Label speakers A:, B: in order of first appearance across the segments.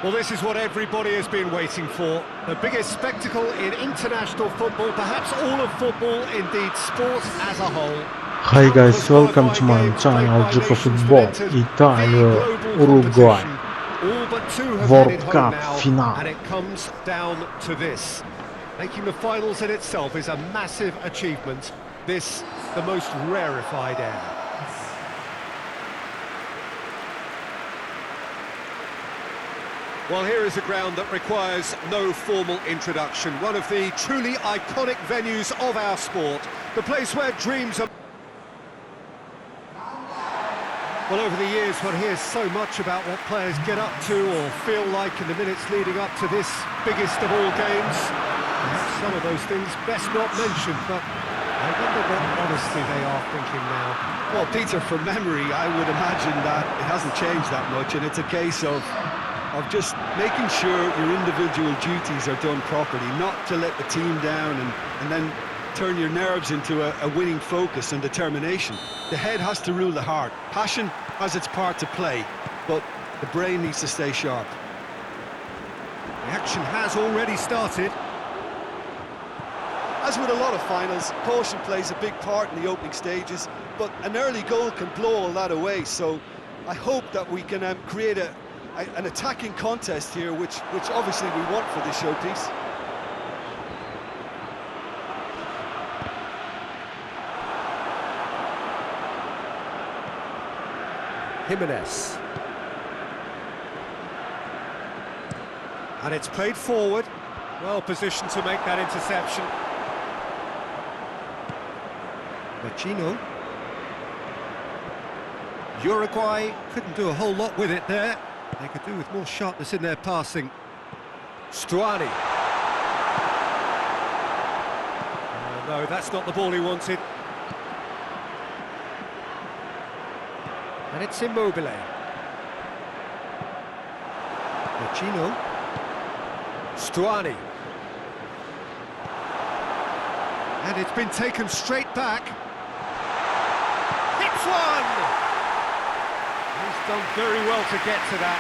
A: Well, this is what everybody has been waiting for. The biggest spectacle in international football, perhaps all of football, indeed sport as a whole.
B: Hi guys,
A: Countless
B: welcome to
A: qualifying
B: my
A: games played
B: channel
A: by
B: Gioco
A: nations that
B: Football.
A: entered the
B: Italia,
A: global
B: Uruguay,
A: competition. All but two have
B: World
A: headed home
B: Cup
A: now,
B: finale.
A: and it comes down to this. Making the finals in itself is a massive achievement. This, the most rarefied air. Well, here is a ground that requires no formal introduction. One of the truly iconic venues of our sport. The place where dreams are... Well, over the years, one hears so much about what players get up to or feel like in the minutes leading up to this biggest of all games. Perhaps some of those things best not mentioned, but I wonder what honestly they are thinking now.
C: Well, Peter, from memory, I would imagine that it hasn't changed that much, and it's a case of just making sure your individual duties are done properly, not to let the team down and then turn your nerves into a winning focus and determination. The head has to rule the heart. Passion has its part to play, but the brain needs to stay sharp.
A: The action has already started.
C: As with a lot of finals, caution plays a big part in the opening stages, but an early goal can blow all that away, so I hope that we can create an attacking contest here, which obviously we want for this showpiece.
A: Jimenez. And it's played forward. Well positioned to make that interception. Machino. Uruguay couldn't do a whole lot with it there. They could do with more sharpness in their passing. Stuani. Oh, no, that's not the ball he wanted. And it's Immobile. Machino. Stuani. And it's been taken straight back. Hits one! He's done very well to get to that.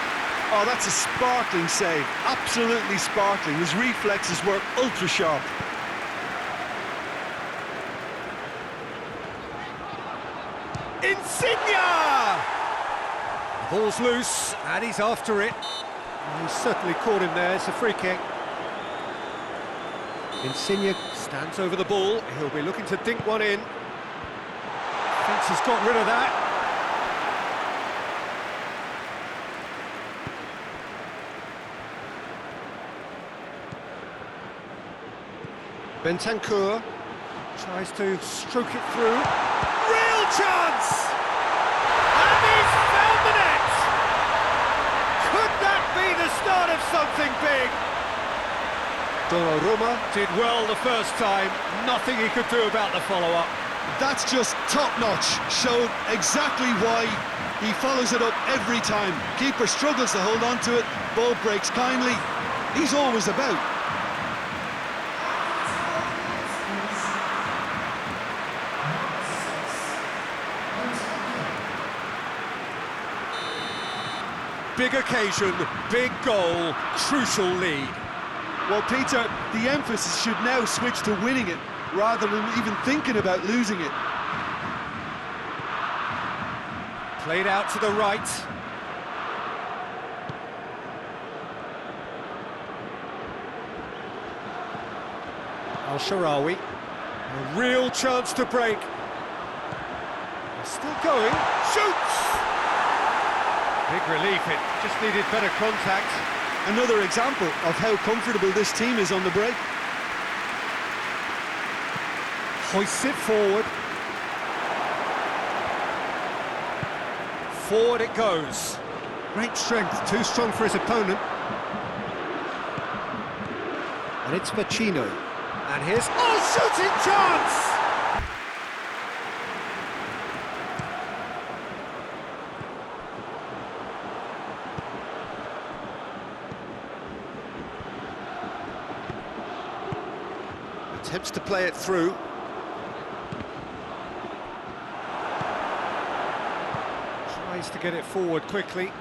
C: Oh, that's a sparkling save. Absolutely sparkling. His reflexes were ultra sharp.
A: Insigne! The ball's loose, and he's after it. He's certainly caught him there. It's a free kick. Insigne stands over the ball. He'll be looking to dink one in. Thinks he's got rid of that. Bentancur tries to stroke it through. Real chance! And he's found the net! Could that be the start of something big? Donnarumma did well the first time, nothing he could do about the follow-up.
C: That's just top-notch. Showed exactly why he follows it up every time. Keeper struggles to hold on to it, ball breaks kindly. He's always about.
A: Big occasion, big goal, crucial lead.
C: Well, Peter, the emphasis should now switch to winning it, rather than even thinking about losing it.
A: Played out to the right. Al-Sharawi. A real chance to break. They're still going. Shoots! Big relief, it just needed better contact.
C: Another example of how comfortable this team is on the break.
A: Hoists it forward. Forward it goes. Great strength, too strong for his opponent. And it's Machino. And here's... Oh, shooting chance! Attempts to play it through. Tries to get it forward quickly.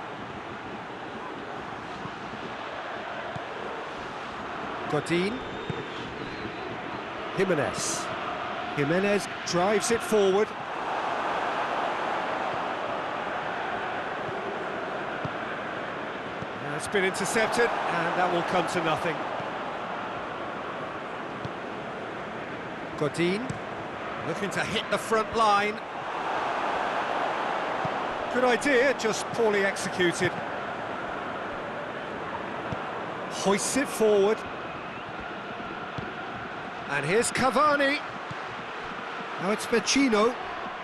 A: Godin. Jimenez. Jimenez drives it forward. It's been intercepted, and that will come to nothing. Godin, looking to hit the front line. Good idea, just poorly executed. Hoists it forward. And here's Cavani. Now it's Vecino.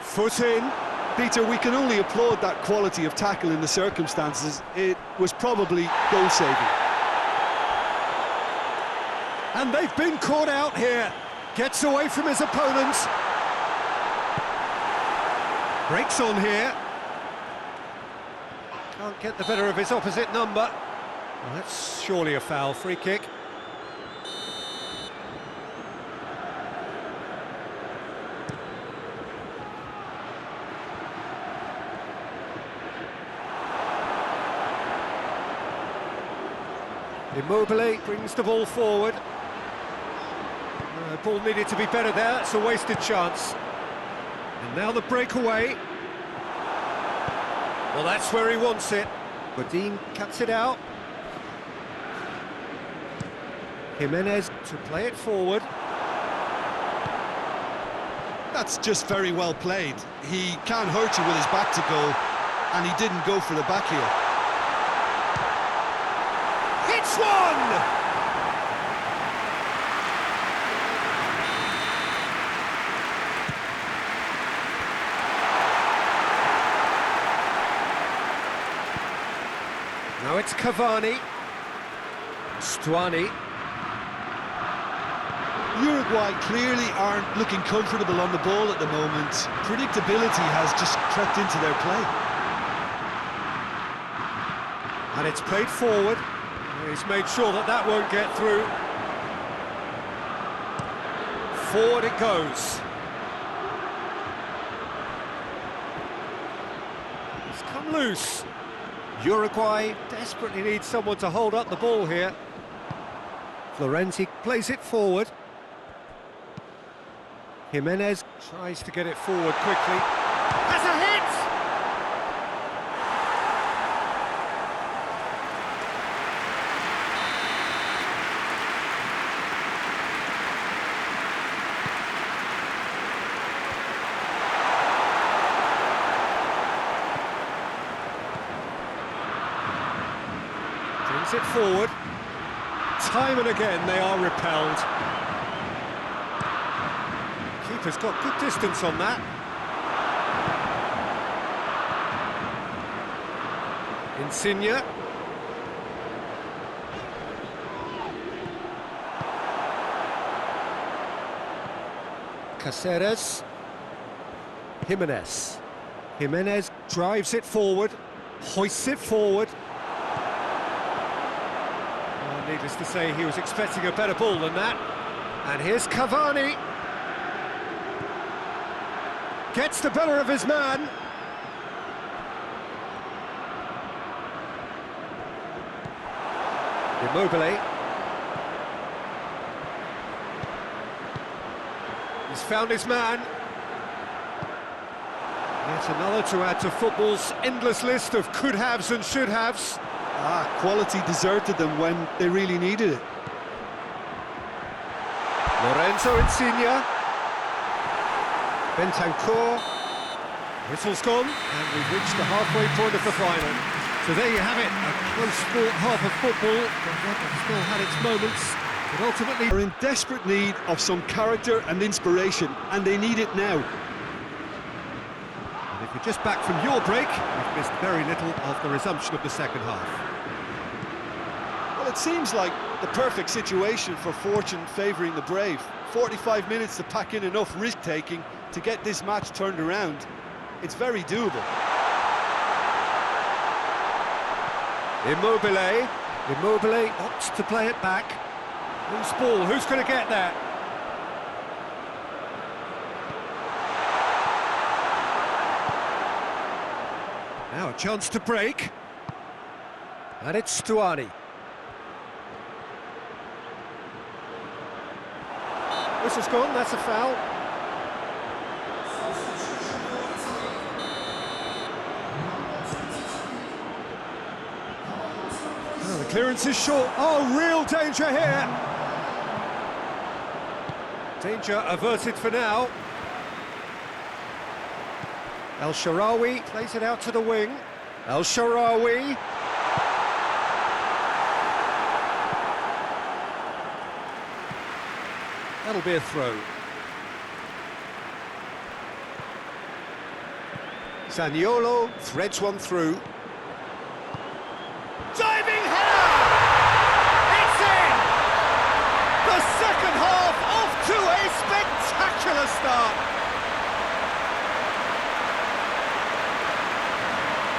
A: Foot in.
C: Peter, we can only applaud that quality of tackle in the circumstances. It was probably goal-saving.
A: And they've been caught out here. Gets away from his opponents. Breaks on here. Can't get the better of his opposite number. Well, that's surely a foul. Free kick. Immobile brings the ball forward. The ball needed to be better there, it's a wasted chance. And now the breakaway. Well, that's where he wants it. Godin cuts it out. Jimenez to play it forward.
C: That's just very well played. He can't hurt you with his back to goal, and he didn't go for the back here.
A: Hits one! Now it's Cavani. Stuani.
C: Uruguay clearly aren't looking comfortable on the ball at the moment. Predictability has just crept into their play.
A: And it's played forward. He's made sure that that won't get through. Forward it goes. It's come loose. Uruguay desperately needs someone to hold up the ball here. Florenzi plays it forward. Jimenez tries to get it forward quickly. Has a hit! Brings it forward. Time and again they are repelled. Keeper's got good distance on that. Insigne. Caceres. Jimenez. Jimenez drives it forward, hoists it forward. Well, needless to say, he was expecting a better ball than that. And here's Cavani. Gets the better of his man. Immobile. He's found his man. Yet another to add to football's endless list of could-haves and should-haves.
C: Quality deserted them when they really needed it.
A: Lorenzo Insigne. Bentancur. Whistle's gone, and we've reached the halfway point of the final. So there you have it, a close-fought half of football, but still had its moments, but ultimately
C: They're in desperate need of some character and inspiration, and they need it now.
A: And if you're just back from your break, you've missed very little of the resumption of the second half.
C: Well, it seems like the perfect situation for fortune favouring the brave. 45 minutes to pack in enough risk-taking to get this match turned around. It's very doable.
A: Immobile. Immobile opts to play it back. Loose ball, who's going to get that? Now a chance to break. And it's Stuani. Whistle's gone, that's a foul. Oh, the clearance is short. Oh, real danger here. Danger averted for now. El Shaarawy plays it out to the wing. El Shaarawy. That'll be a throw. Zaniolo threads one through. Diving header! It's in! The second half off to a spectacular start.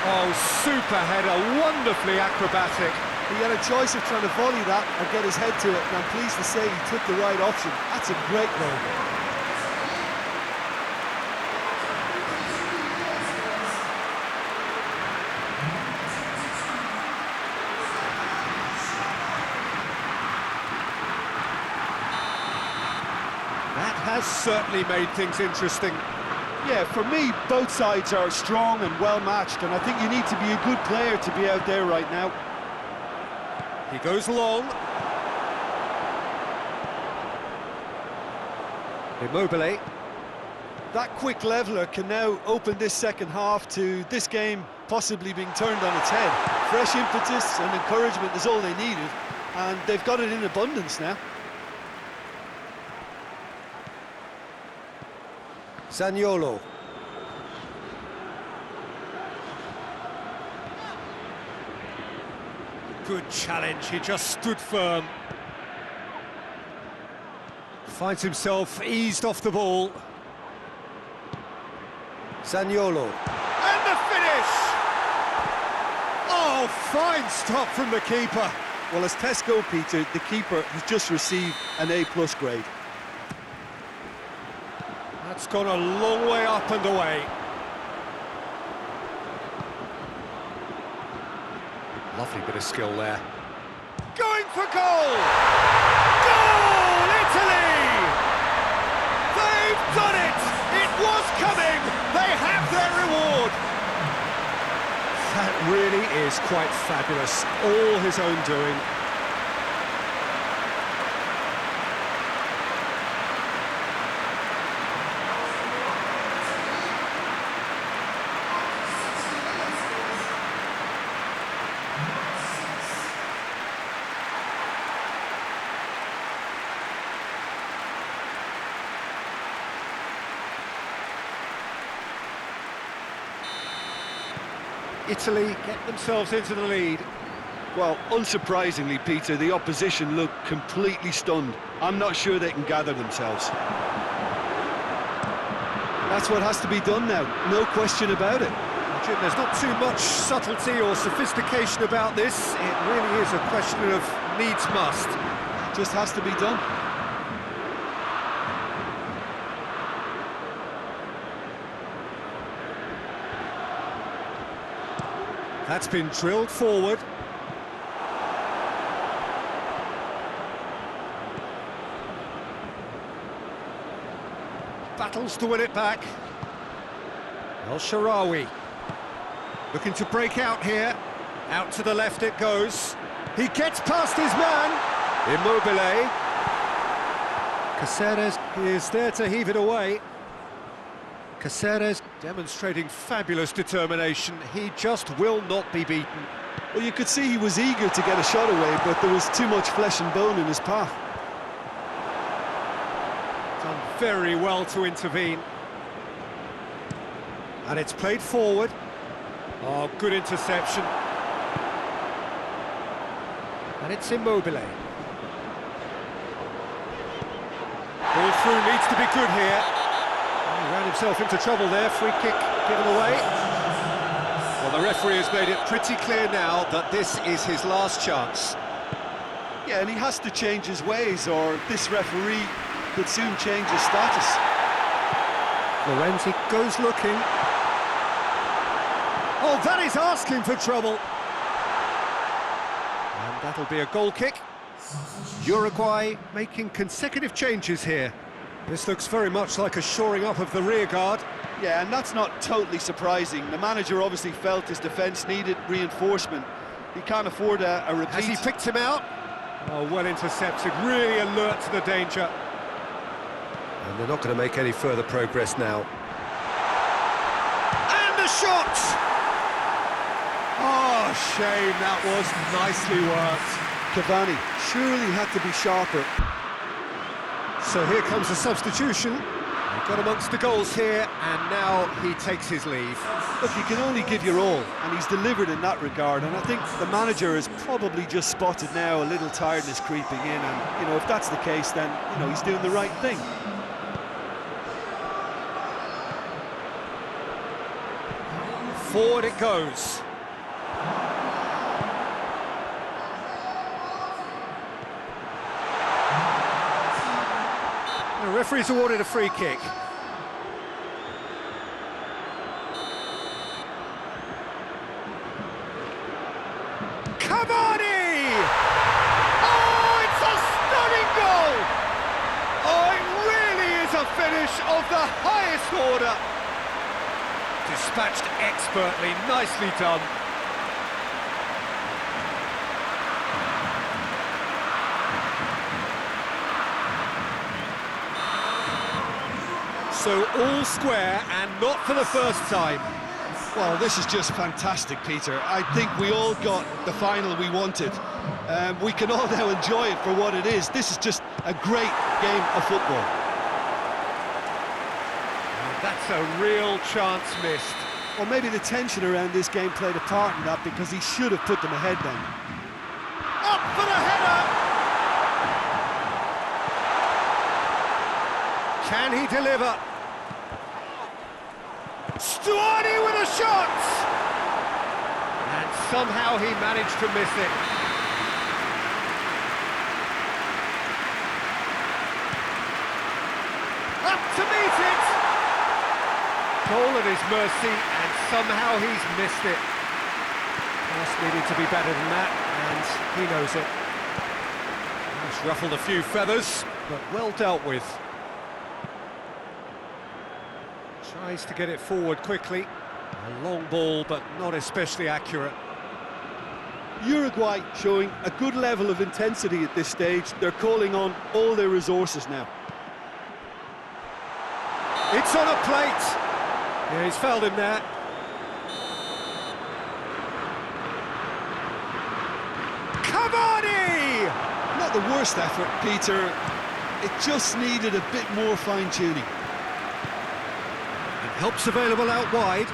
A: Oh, super header, wonderfully acrobatic.
C: He had a choice of trying to volley that or get his head to it, and I'm pleased to say he took the right option. That's a great goal.
A: That has certainly made things interesting.
C: Yeah, for me, both sides are strong and well-matched, and I think you need to be a good player to be out there right now.
A: He goes long. Immobile.
C: That quick leveller can now open this second half to this game possibly being turned on its head. Fresh impetus and encouragement is all they needed, and they've got it in abundance now.
A: Zaniolo. Good challenge, he just stood firm. Finds himself eased off the ball. Zaniolo. And the finish! Oh, fine stop from the keeper.
C: Well, as tests go, Peter, the keeper has just received an A+ grade.
A: That's gone a long way up and away. Lovely bit of skill there. Going for goal! Goal, Italy! They've done it! It was coming! They have their reward! That really is quite fabulous. All his own doing. Italy get themselves into the lead.
C: Well, unsurprisingly, Peter, the opposition look completely stunned. I'm not sure they can gather themselves. That's what has to be done now, no question about it.
A: Jim, there's not too much subtlety or sophistication about this. It really is a question of needs must.
C: Just has to be done.
A: That's been drilled forward. Battles to win it back. El Shaarawy. Looking to break out here. Out to the left it goes. He gets past his man. Immobile. Caceres is there to heave it away. Caceres demonstrating fabulous determination. He just will not be beaten.
C: Well, you could see he was eager to get a shot away, but there was too much flesh and bone in his path.
A: Done very well to intervene. And it's played forward. Oh, good interception. And it's Immobile. Ball through needs to be good here. He ran himself into trouble there, free kick given away. Well, the referee has made it pretty clear now that this is his last chance.
C: Yeah, and he has to change his ways, or this referee could soon change his status.
A: Lorenzi goes looking. Oh, that is asking for trouble. And that'll be a goal kick. Uruguay making consecutive changes here. This looks very much like a shoring up of the rear guard.
C: Yeah, and that's not totally surprising. The manager obviously felt his defence needed reinforcement. He can't afford a repeat.
A: Has he picked him out? Oh, well intercepted, really alert to the danger. And they're not going to make any further progress now. And the shot! Oh, shame, that was nicely worked.
C: Cavani surely had to be sharper.
A: So here comes the substitution. He got amongst the goals here, and now he takes his leave.
C: Look, you can only give your all, and he's delivered in that regard, and I think the manager has probably just spotted now a little tiredness creeping in, and, you know, if that's the case, then, you know, he's doing the right thing.
A: Forward it goes. The referee's awarded a free kick. Cavani! Oh, it's a stunning goal! Oh, it really is a finish of the highest order. Dispatched expertly, nicely done. So all square, and not for the first time.
C: Well, this is just fantastic, Peter. I think we all got the final we wanted. We can all now enjoy it for what it is. This is just a great game of football.
A: That's a real chance missed.
C: Or maybe the tension around this game played a part in that, because he should have put them ahead then.
A: Up for the header! Can he deliver? Stuani with a shot! And somehow he managed to miss it. Up to meet it! Goal at his mercy, and somehow he's missed it. Just needed to be better than that, and he knows it. He's ruffled a few feathers, but well dealt with. Tries to get it forward quickly. A long ball, but not especially accurate.
C: Uruguay showing a good level of intensity at this stage. They're calling on all their resources now.
A: It's on a plate! Yeah, he's fouled him there. Cavani!
C: Not the worst effort, Peter. It just needed a bit more fine-tuning.
A: Help's available out wide.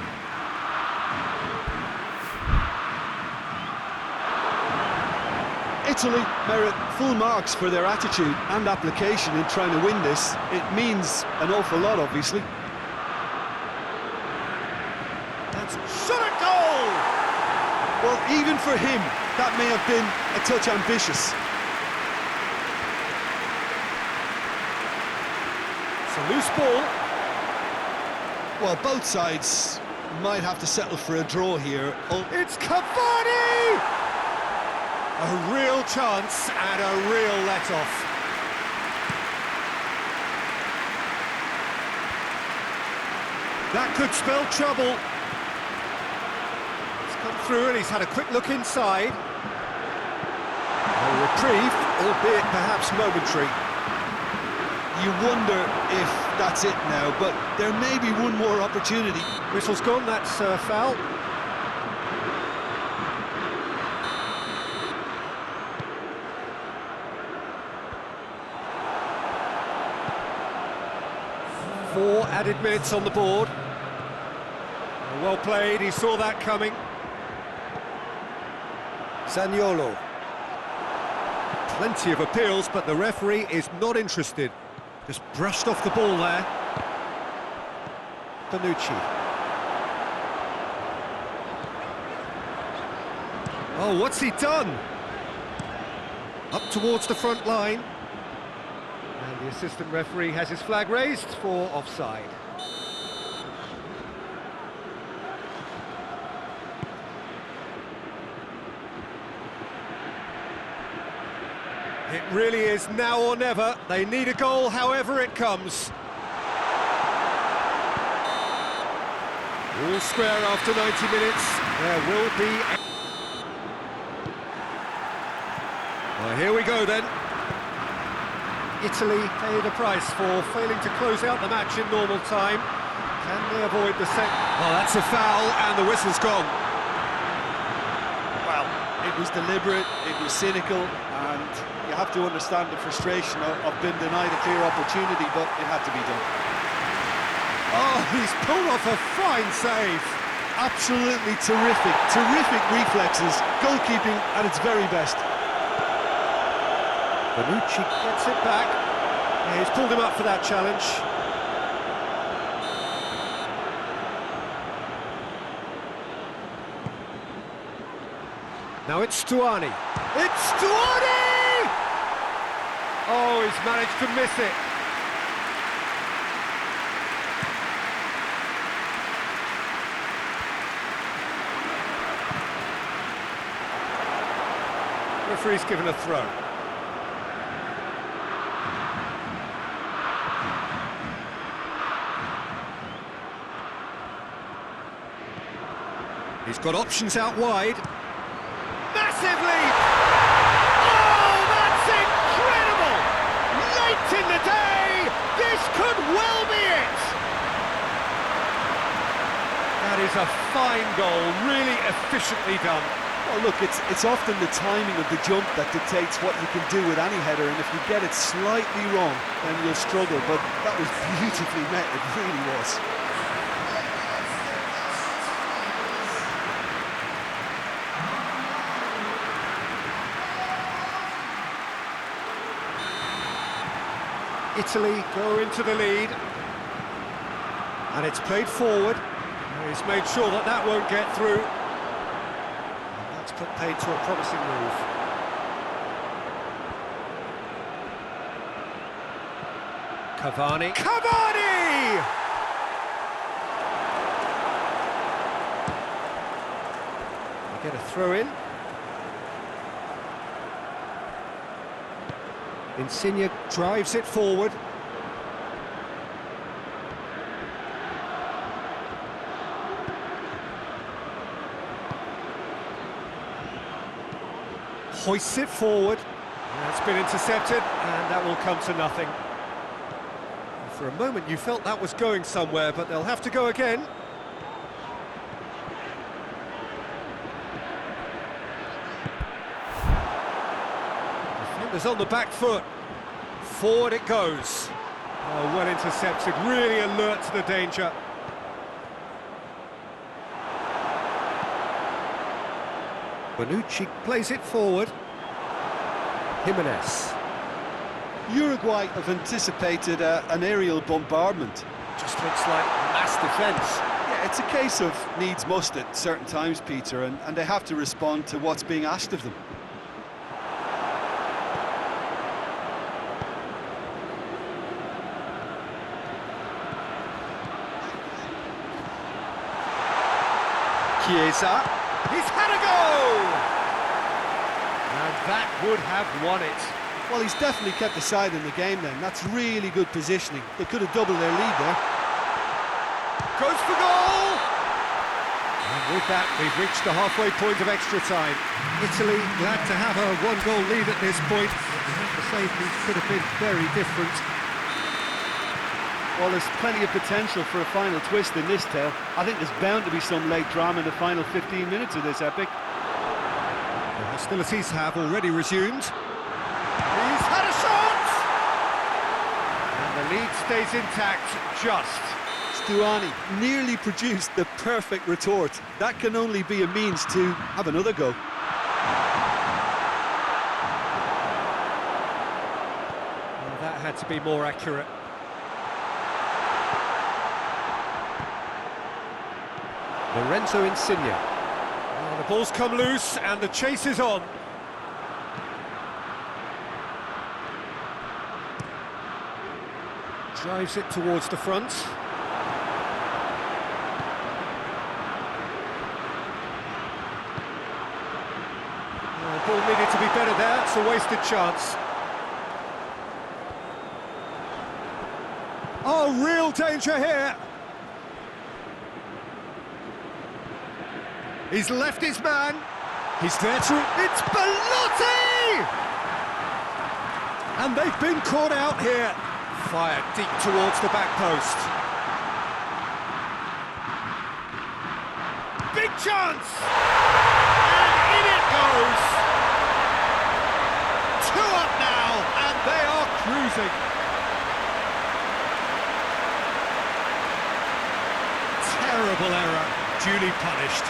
C: Italy merit full marks for their attitude and application in trying to win this. It means an awful lot, obviously.
A: That's shot at goal!
C: Well, even for him, that may have been a touch ambitious.
A: It's a loose ball.
C: Well, both sides might have to settle for a draw here.
A: It's Cavani! A real chance and a real let-off. That could spell trouble. He's come through and he's had a quick look inside. A reprieve, albeit perhaps momentary.
C: You wonder if that's it now, but there may be one more opportunity.
A: Whistle's gone, that's a foul. Four added minutes on the board. Well played, he saw that coming. Zaniolo. Plenty of appeals, but the referee is not interested. Just brushed off the ball there. Bonucci. Oh, what's he done? Up towards the front line. And the assistant referee has his flag raised for offside. It really is now or never. They need a goal, however it comes. All square after 90 minutes. There will be... Well, here we go then. Italy paid a price for failing to close out the match in normal time. Can they avoid the set? Oh, that's a foul, and the whistle's gone.
C: Well, it was deliberate, it was cynical, and you have to understand the frustration of being denied a clear opportunity, but it had to be done.
A: Oh, he's pulled off a fine save.
C: Absolutely terrific, terrific reflexes, goalkeeping at its very best.
A: Bonucci gets it back. Yeah, he's pulled him up for that challenge. Now it's Stuani. It's Stuani! Oh, he's managed to miss it. Referee's given a throw. He's got options out wide. Massive leap! Oh, that's incredible! Late in the day, this could well be it! That is a fine goal, really efficiently done.
C: Well, look, it's often the timing of the jump that dictates what you can do with any header, and if you get it slightly wrong, then you'll struggle, but that was beautifully met, it really was.
A: Italy go into the lead, and it's played forward. He's made sure that that won't get through. And that's put paid to a promising move. Cavani. Cavani! They get a throw in. Insigne drives it forward. Hoists it forward. That's been intercepted, and that will come to nothing. For a moment you felt that was going somewhere, but they'll have to go again. Defenders on the back foot. Forward it goes. Oh, well intercepted, really alert to the danger. Bonucci plays it forward. Jimenez.
C: Uruguay have anticipated an aerial bombardment.
A: Just looks like mass defence.
C: Yeah, it's a case of needs must at certain times, Peter, and they have to respond to what's being asked of them.
A: Chiesa. He's had a go! And that would have won it.
C: Well, he's definitely kept the side in the game then. That's really good positioning. They could have doubled their lead there.
A: Goes for goal! And with that, we've reached the halfway point of extra time. Italy glad to have a one-goal lead at this point. I have to say, things could have been very different.
C: Well, there's plenty of potential for a final twist in this tale. I think there's bound to be some late drama in the final 15 minutes of this epic.
A: The hostilities have already resumed. He's had a shot! And the lead stays intact, just.
C: Stuani nearly produced the perfect retort. That can only be a means to have another go.
A: Well, that had to be more accurate. Lorenzo Insigne. Oh, the ball's come loose and the chase is on. Drives it towards the front. Oh, the ball needed to be better there, it's a wasted chance. Oh, real danger here. He's left his man. He's there to... It's Belotti! And they've been caught out here. Fired deep towards the back post. Big chance! And in it goes! 2 up now, and they are cruising. Terrible error, duly punished.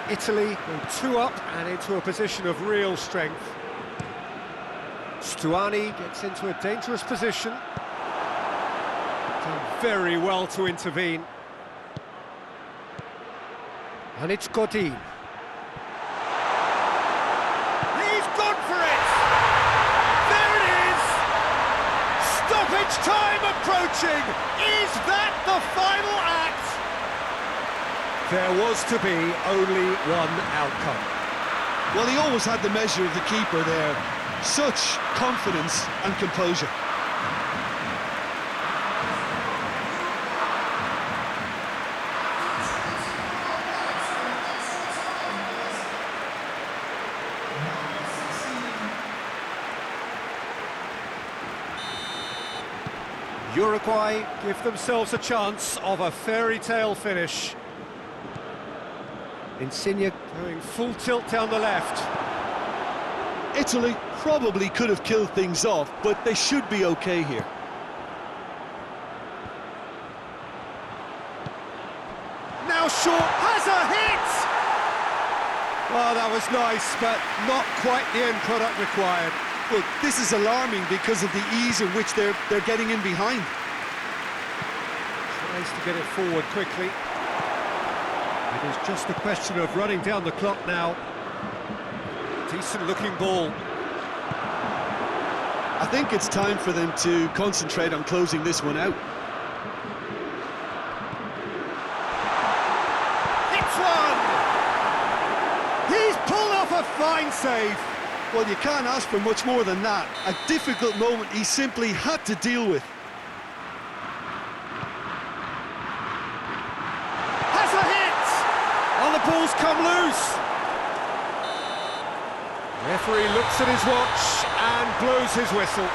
A: Italy go 2 up and into a position of real strength. Stuani gets into a dangerous position. Done very well to intervene. And it's Godin. He's gone for it! There it is! Stoppage time approaching! Is that the final act? There was to be only one outcome.
C: Well, he always had the measure of the keeper there. Such confidence and composure.
A: Uruguay give themselves a chance of a fairy tale finish. Insigne going full tilt down the left.
C: Italy probably could have killed things off, but they should be okay here.
A: Now short, has a hit! Well, that was nice, but not quite the end product required.
C: Well, this is alarming because of the ease in which they're getting in behind.
A: Tries to get it forward quickly. It is just a question of running down the clock now. Decent looking ball.
C: I think it's time for them to concentrate on closing this one out.
A: Hits one! He's pulled off a fine save.
C: Well, you can't ask for much more than that. A difficult moment he simply had to deal with.
A: Has a hit! Oh, the ball's come loose. Referee looks at his watch and blows his whistle.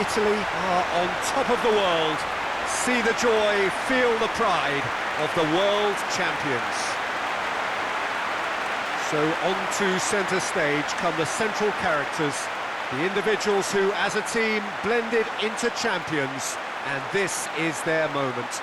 A: Italy are on top of the world. See the joy, feel the pride of the world champions. So on to centre stage come the central characters, the individuals who, as a team, blended into champions, and this is their moment.